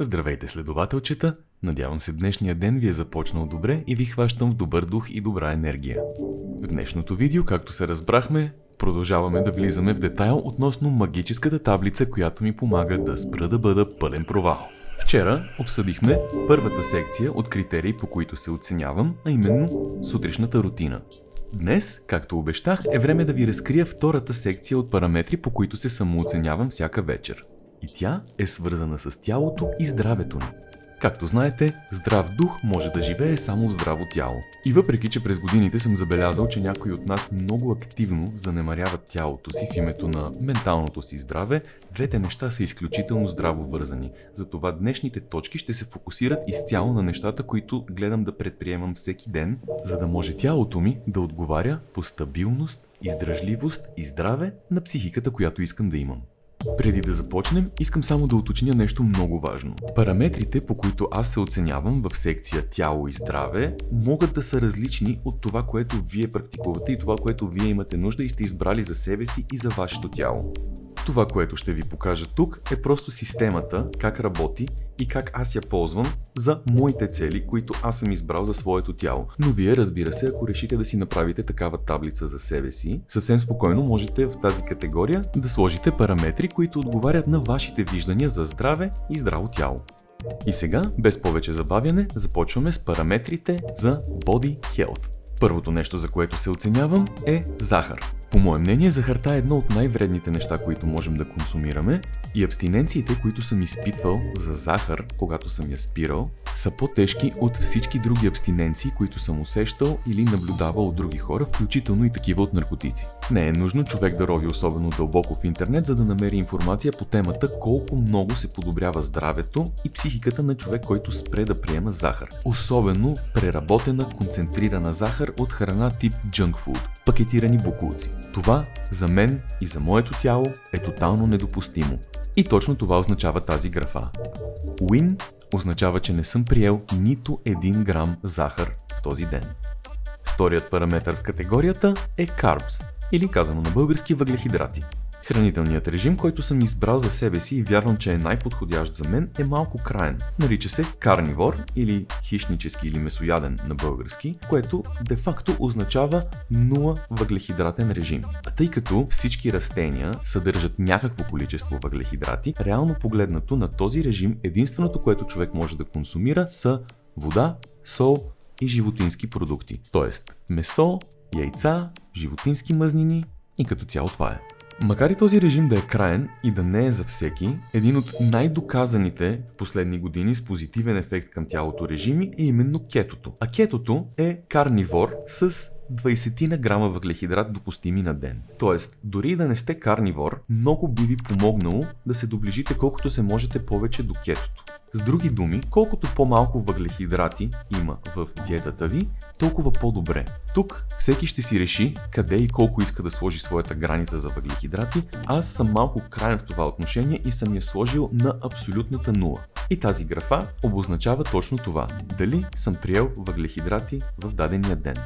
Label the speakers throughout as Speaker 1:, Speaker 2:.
Speaker 1: Здравейте, следователчета! Надявам се днешния ден ви е започнал добре и ви хващам в добър дух и добра енергия. В днешното видео, както се разбрахме, продължаваме да влизаме в детайл относно магическата таблица, която ми помага да спра да бъда пълен провал. Вчера обсъдихме първата секция от критерии, по които се оценявам, а именно сутрешната рутина. Днес, както обещах, е време да ви разкрия втората секция от параметри, по които се самооценявам всяка вечер. И тя е свързана с тялото и здравето ни. Както знаете, здрав дух може да живее само в здраво тяло. И въпреки, че през годините съм забелязал, че някои от нас много активно занемаряват тялото си в името на менталното си здраве, двете неща са изключително здраво вързани. Затова днешните точки ще се фокусират изцяло на нещата, които гледам да предприемам всеки ден, за да може тялото ми да отговаря по стабилност, издръжливост и здраве на психиката, която искам да имам. Преди да започнем, искам само да уточня нещо много важно. Параметрите, по които аз се оценявам в секция тяло и здраве, могат да са различни от това, което вие практикувате и това, което вие имате нужда и сте избрали за себе си и за вашето тяло. Това, което ще ви покажа тук, е просто системата, как работи и как аз я ползвам за моите цели, които аз съм избрал за своето тяло. Но вие, разбира се, ако решите да си направите такава таблица за себе си, съвсем спокойно можете в тази категория да сложите параметри, които отговарят на вашите виждания за здраве и здраво тяло. И сега, без повече забавяне, започваме с параметрите за Body Health. Първото нещо, за което се оценявам, е захар. По мое мнение, захарта е едно от най-вредните неща, които можем да консумираме, и абстиненциите, които съм изпитвал за захар, когато съм я спирал, са по-тежки от всички други абстиненции, които съм усещал или наблюдавал от други хора, включително и такива от наркотици. Не е нужно човек да рови особено дълбоко в интернет, за да намери информация по темата колко много се подобрява здравето и психиката на човек, който спре да приема захар. Особено преработена, концентрирана захар от храна тип junk food, пакетирани боклуци. Това за мен и за моето тяло е тотално недопустимо. И точно това означава тази графа. Win означава, че не съм приел нито 1 грам захар в този ден. Вторият параметър в категорията е Carbs, или казано на български въглехидрати. Хранителният режим, който съм избрал за себе си и вярвам, че е най-подходящ за мен, е малко краен. Нарича се карнивор или хищнически или месояден на български, което де-факто означава 0 въглехидратен режим. А тъй като всички растения съдържат някакво количество въглехидрати, реално погледнато на този режим единственото, което човек може да консумира, са вода, сол и животински продукти. Тоест месо, яйца, животински мазнини и като цяло това е. Макар и този режим да е краен и да не е за всеки, един от най-доказаните в последни години с позитивен ефект към тялото режими е именно кетото. А кетото е карнивор с 20 на грама въглехидрат допустими на ден. Тоест, дори да не сте карнивор, много би ви помогнало да се доближите колкото се можете повече до кетото. С други думи, колкото по-малко въглехидрати има в диетата ви, толкова по-добре. Тук всеки ще си реши къде и колко иска да сложи своята граница за въглехидрати. Аз съм малко краен в това отношение и съм я сложил на абсолютната нула. И тази графа обозначава точно това. Дали съм приел въглехидрати в дадения ден.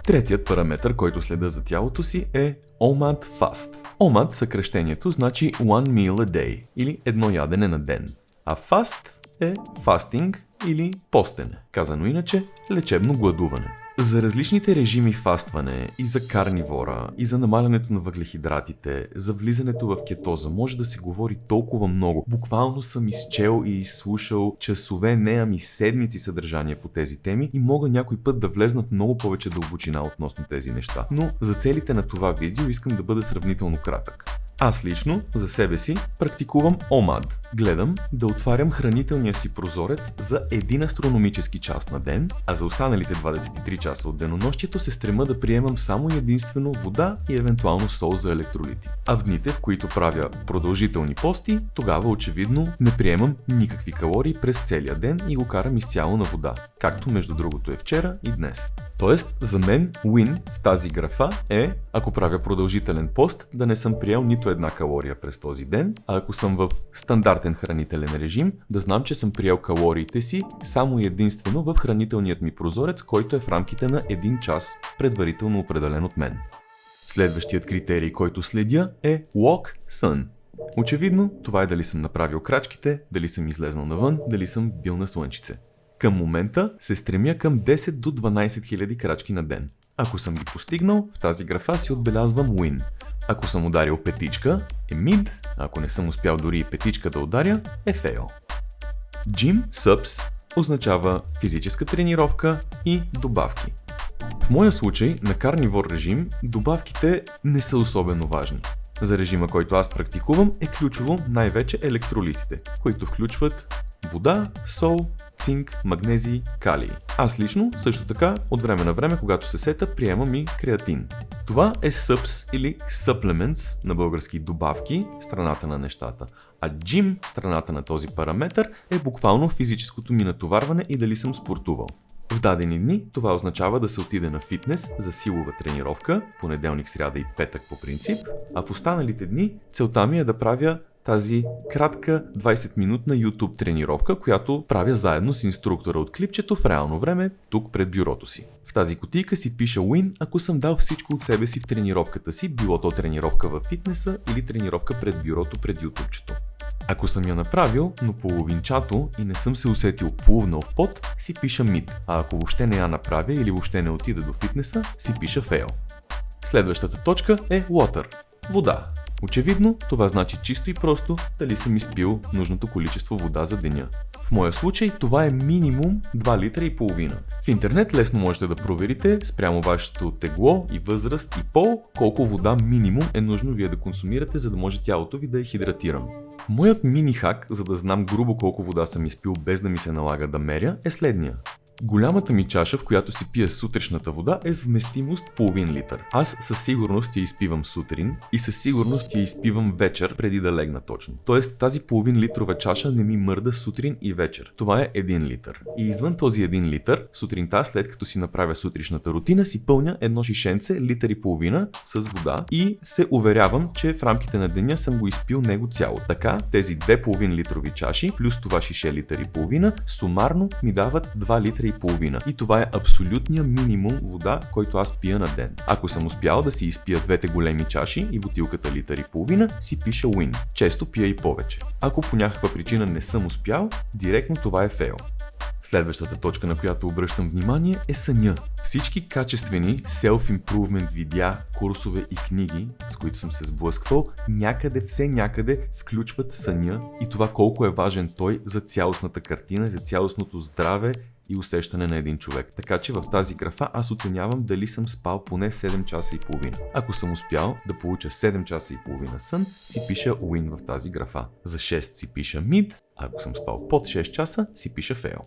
Speaker 1: Третият параметър, който следа за тялото си, е OMAD Fast. OMAD съкръщението значи One Meal a Day или едно ядене на ден. А fast е fasting или постене, казано иначе лечебно гладуване. За различните режими фастване и за карнивора, и за намалянето на въглехидратите, за влизането в кетоза може да се говори толкова много. Буквално съм изчел и изслушал часове, не ами седмици съдържание по тези теми и мога някой път да влезна в много повече дълбочина относно тези неща. Но за целите на това видео искам да бъда сравнително кратък. Аз лично, за себе си, практикувам OMAD. Гледам да отварям хранителния си прозорец за 1 астрономически час на ден, а за останалите 23 часа от денонощието се стрема да приемам само и единствено вода и евентуално сол за електролити. А в дните, в които правя продължителни пости, тогава очевидно не приемам никакви калории през целия ден и го карам изцяло на вода, както между другото е вчера и днес. Тоест, за мен win в тази графа е, ако правя продължителен пост, да не съм приел нито една калория през този ден, а ако съм в стандартен хранителен режим, да знам, че съм приел калориите си само и единствено в хранителният ми прозорец, който е в рамките на 1 час, предварително определен от мен. Следващият критерий, който следя, е Walk Sun. Очевидно, това е дали съм направил крачките, дали съм излезнал навън, дали съм бил на слънчице. Към момента се стремя към 10 до 12 хиляди крачки на ден. Ако съм ги постигнал, в тази графа си отбелязвам Win. Ако съм ударил петичка, е Mid, ако не съм успял дори и петичка да ударя, е Fail. Gym Subs означава физическа тренировка и добавки. В моя случай на карнивор режим добавките не са особено важни. За режима, който аз практикувам, е ключово най-вече електролитите, които включват вода, сол, цинк, магнезий, калий. Аз лично, също така, от време на време, когато се сета, приемам и креатин. Това е Subs или Supplements, на български добавки, страната на нещата. А Gym, страната на този параметър, е буквално физическото ми натоварване и дали съм спортувал. В дадени дни това означава да се отиде на фитнес за силова тренировка, понеделник, сряда и петък по принцип, а в останалите дни целта ми е да правя тази кратка 20-минутна YouTube тренировка, която правя заедно с инструктора от клипчето в реално време, тук пред бюрото си. В тази кутийка си пиша Win, ако съм дал всичко от себе си в тренировката си, било то тренировка във фитнеса или тренировка пред бюрото пред YouTubечето. Ако съм я направил, но половинчато и не съм се усетил плувнал в пот, си пиша Mid, а ако въобще не я направя или въобще не отида до фитнеса, си пиша Fail. Следващата точка е Water – вода. Очевидно, това значи чисто и просто дали съм изпил нужното количество вода за деня. В моя случай това е минимум 2 литра и половина. В интернет лесно можете да проверите спрямо вашето тегло и възраст и пол, колко вода минимум е нужно вие да консумирате, за да може тялото ви да е хидратирано. Моят мини хак, за да знам грубо колко вода съм изпил без да ми се налага да меря, е следния. Голямата ми чаша, в която си пия сутрешната вода, е с вместимост половин литър. Аз със сигурност я изпивам сутрин и със сигурност я изпивам вечер, преди да легна точно. Тоест тази половин литрова чаша не ми мърда сутрин и вечер. Това е 1 литър. И извън този 1 литър, сутринта, след като си направя сутрешната рутина, си пълня едно шишенце, литър и половина с вода и се уверявам, че в рамките на деня съм го изпил него цяло. Така, тези 2 половин литрови чаши, плюс това шише литър и половина, сумарно ми дават 2 литра и половина. И това е абсолютния минимум вода, който аз пия на ден. Ако съм успял да си изпия двете големи чаши и бутилката литър и половина, си пиша Win. Често пия и повече. Ако по някаква причина не съм успял, директно това е Fail. Следващата точка, на която обръщам внимание, е съня. Всички качествени self-improvement видеа, курсове и книги, с които съм се сблъсквал, все някъде включват съня и това колко е важен той за цялостната картина, за цялостното здраве и усещане на един човек. Така че в тази графа аз оценявам дали съм спал поне 7 часа и половина. Ако съм успял да получа 7 часа и половина сън, си пиша Win в тази графа. За 6 си пиша Mid, а ако съм спал под 6 часа, си пиша Fail.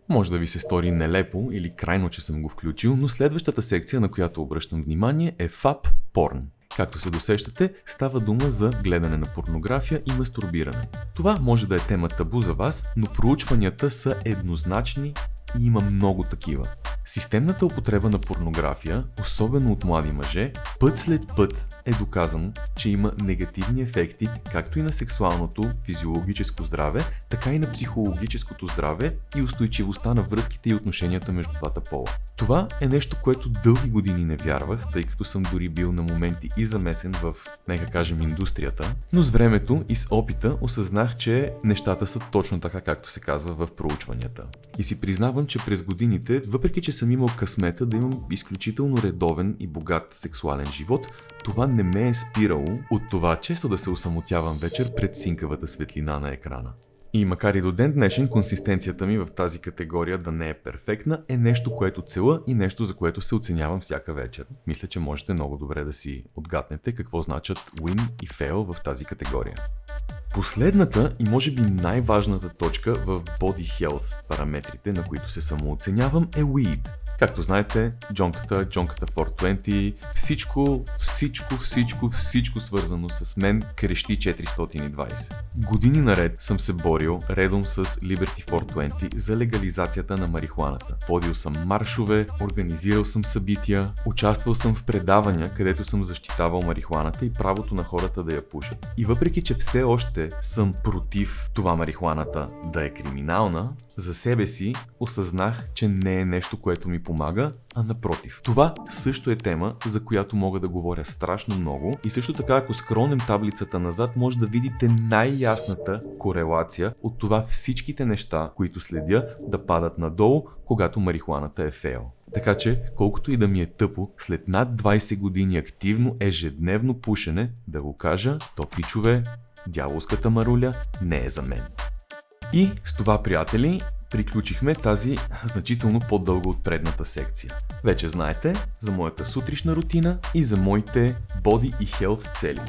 Speaker 1: Може да ви се стори нелепо или крайно, че съм го включил, но следващата секция, на която обръщам внимание, е FAP Porn. Както се досещате, става дума за гледане на порнография и мастурбиране. Това може да е тема табу за вас, но проучванията са еднозначни и има много такива. Системната употреба на порнография, особено от млади мъже, път след път е доказано, че има негативни ефекти както и на сексуалното, физиологическо здраве, така и на психологическото здраве и устойчивостта на връзките и отношенията между двата пола. Това е нещо, което дълги години не вярвах, тъй като съм дори бил на моменти и замесен в, нека кажем, индустрията, но с времето и с опита осъзнах, че нещата са точно така, както се казва в проучванията. И си признавам, че през годините, въпреки че съм имал късмета да имам изключително редовен и богат сексуален живот, това не ме е спирало от това често да се осамотявам вечер пред синкавата светлина на екрана. И макар и до ден днешен консистенцията ми в тази категория да не е перфектна, е нещо, което целя и нещо, за което се оценявам всяка вечер. Мисля, че можете много добре да си отгатнете какво значат Win и Fail в тази категория. Последната и може би най-важната точка в Body Health параметрите, на които се самооценявам, е Weed. Както знаете, джонката 420, всичко свързано с мен крещи 420. Години наред съм се борил редом с Liberty 420 за легализацията на марихуаната. Водил съм маршове, организирал съм събития, участвал съм в предавания, където съм защитавал марихуаната и правото на хората да я пушат. И въпреки, че все още съм против това марихуаната да е криминална, за себе си осъзнах, че не е нещо, което ми помага, а напротив. Това също е тема, за която мога да говоря страшно много и също така, ако скролнем таблицата назад, може да видите най-ясната корелация от това всичките неща, които следя, да падат надолу, когато марихуаната е фейл. Така че, колкото и да ми е тъпо, след над 20 години активно ежедневно пушене, да го кажа, то пичове, дяволската маруля не е за мен. И с това, приятели, приключихме тази значително по-дълга от предната секция. Вече знаете за моята сутрешна рутина и за моите body и health цели.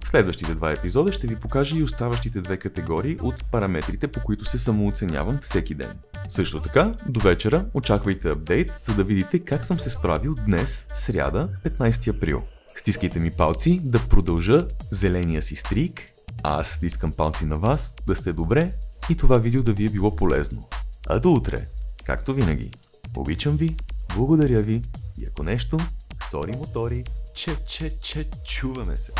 Speaker 1: В следващите два епизода ще ви покажа и оставащите две категории от параметрите, по които се самооценявам всеки ден. Също така, до вечера очаквайте апдейт, за да видите как съм се справил днес, сряда, 15 април. Стискайте ми палци да продължа зеления си стрик, а аз стискам палци на вас да сте добре и това видео да ви е било полезно. А до утре, както винаги, обичам ви, благодаря ви и ако нещо, сори мотори, чуваме се.